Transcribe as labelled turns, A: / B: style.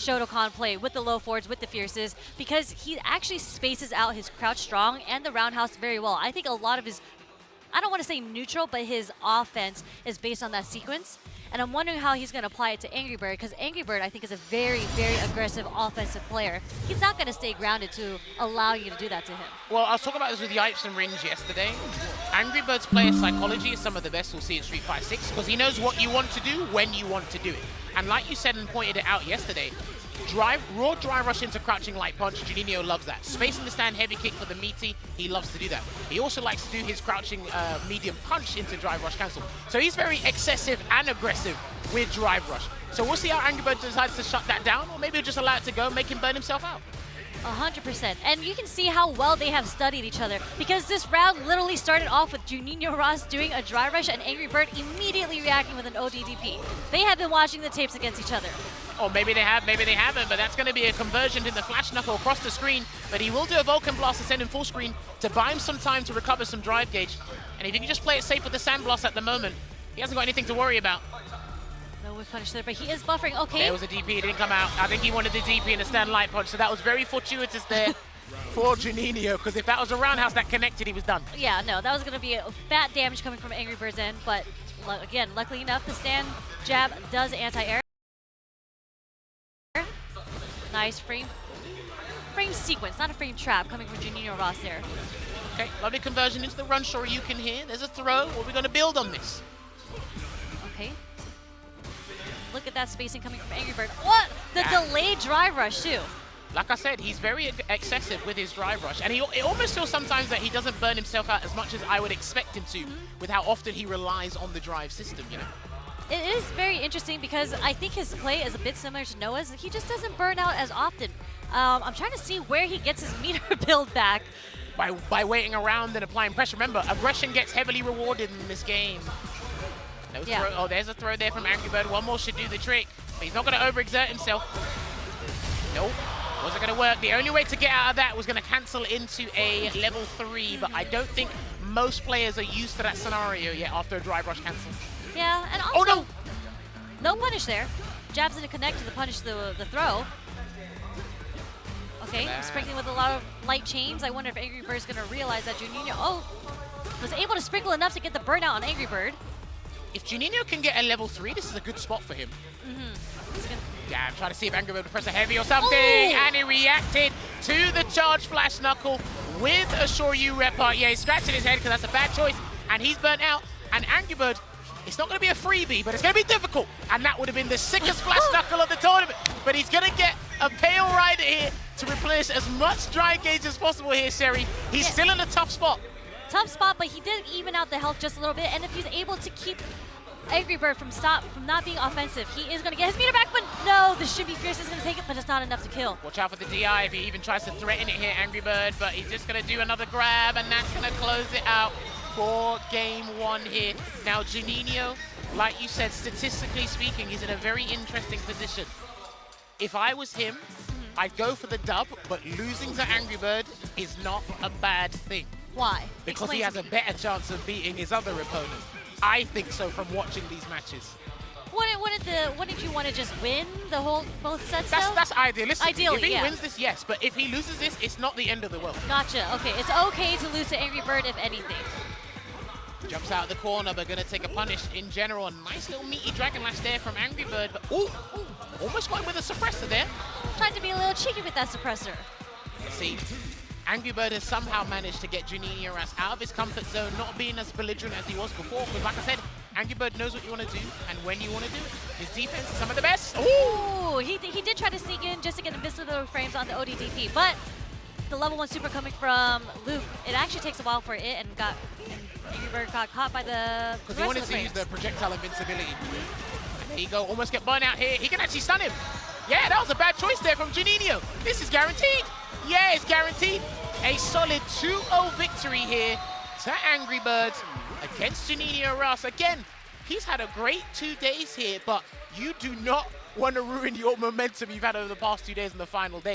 A: Shotokan play with the low forwards, with the fierces, because he actually spaces out his crouch strong and the roundhouse very well. I think a lot of his, I don't want to say neutral, but his offense is based on that sequence. And I'm wondering how he's going to apply it to Angrybird, because Angrybird, I think, is a very, very aggressive offensive player. He's not going to stay grounded to allow you to do that to him.
B: Well, I was talking about this with Yipes and Ringe yesterday. Angrybird's player psychology is some of the best we'll see in Street Fighter 6, because he knows what you want to do when you want to do it. And like you said and pointed it out yesterday, raw drive rush into crouching light punch, Juninho loves that. Space in the stand heavy kick for the meaty, he loves to do that. He also likes to do his crouching medium punch into drive rush cancel. So he's very excessive and aggressive with drive rush. So we'll see how Angrybird decides to shut that down, or maybe he'll just allow it to go, make him burn himself out.
A: 100%. And you can see how well they have studied each other, because this round literally started off with Juninho Ross doing a drive rush and Angrybird immediately reacting with an ODDP. They have been watching the tapes against each other.
B: Or maybe they have, maybe they haven't, but that's going to be a conversion in the flash knuckle across the screen. But he will do a Vulcan Blast to send him full screen to buy him some time to recover some drive gauge. And if he can just play it safe with the Sand Blast at the moment, he hasn't got anything to worry about.
A: No whiff punish there, but he is buffering. Okay.
B: There was a DP, it didn't come out. I think he wanted the DP in a stand light punch, so that was very fortuitous there for Juninho, because if that was a roundhouse that connected, he was done.
A: Yeah, no, that was going to be a fat damage coming from Angrybird's end, but again, luckily enough, the stand jab does anti-air. Nice frame sequence, not a frame trap coming from Juninho Ross there.
B: Okay, lovely conversion into the run Shoryuken here. There's a throw. What are we going to build on this?
A: Okay. Look at that spacing coming from Angrybird. What? The delayed drive rush too.
B: Like I said, he's very excessive with his drive rush, and it almost feels sometimes that he doesn't burn himself out as much as I would expect him to, with how often he relies on the drive system, you know?
A: It is very interesting, because I think his play is a bit similar to Noah's. He just doesn't burn out as often. I'm trying to see where he gets his meter build back.
B: By waiting around and applying pressure. Remember, aggression gets heavily rewarded in this game. No throw. Oh, there's a throw there from Angrybird. One more should do the trick. But he's not going to overexert himself. Nope. Wasn't going to work. The only way to get out of that was going to cancel into a level 3, but I don't think most players are used to that scenario yet after a drive rush cancel.
A: Yeah, and also, no punish there. Jabs didn't connect to the punish, the throw. Okay, sprinkling with a lot of light chains. I wonder if Angrybird's going to realize that Juninho, was able to sprinkle enough to get the burnout on Angrybird.
B: If Juninho can get a level 3, this is a good spot for him. Yeah, I'm trying to see if Angrybird would press a heavy or something, and he reacted to the charge flash knuckle with a Shoryu rep part. Yeah, he's scratching his head because that's a bad choice, and he's burnt out. And Angrybird, it's not going to be a freebie, but it's going to be difficult. And that would have been the sickest flash knuckle of the tournament. But he's going to get a Pale Rider here to replenish as much drive gauge as possible here, Sherry. He's still in a tough spot.
A: Tough spot, but he did even out the health just a little bit. And if he's able to keep Angrybird from not being offensive, he is going to get his meter back, but no, the Shimmy Fierce is going to take it, but it's not enough to kill.
B: Watch out for the DI if he even tries to threaten it here, Angrybird, but he's just going to do another grab, and that's going to close it out for game 1 here. Now, Juninho, like you said, statistically speaking, he's in a very interesting position. If I was him, I'd go for the dub, but losing to Angrybird is not a bad thing.
A: Why?
B: Because he has a better chance of beating his other opponent. I think so from watching these matches.
A: Wouldn't you want to just win both sets?
B: That's idealistic.
A: Ideally,
B: if he wins this, yes, but if he loses this, it's not the end of the world.
A: Gotcha. Okay, it's okay to lose to Angrybird if anything.
B: Jumps out of the corner, but gonna take a punish in general. A nice little meaty Dragon Lash there from Angrybird, but almost going with a suppressor there.
A: Tried to be a little cheeky with that suppressor.
B: See, Angrybird has somehow managed to get Juninho out of his comfort zone, not being as belligerent as he was before. Because like I said, Angrybird knows what you want to do and when you want to do it. His defense is some of the best.
A: Ooh, he did try to sneak in just to get the frames on the ODDP, but the level 1 super coming from Luke, it actually takes a while for it, and Angrybird got caught by the
B: because he wanted to use the projectile invincibility. And there you go, almost get burnt out here. He can actually stun him. Yeah, that was a bad choice there from Juninho. This is guaranteed. Yeah, it's guaranteed. A solid 2-0 victory here to Angrybird against Juninho Ross. Again, he's had a great 2 days here, but you do not want to ruin your momentum you've had over the past 2 days in the final day.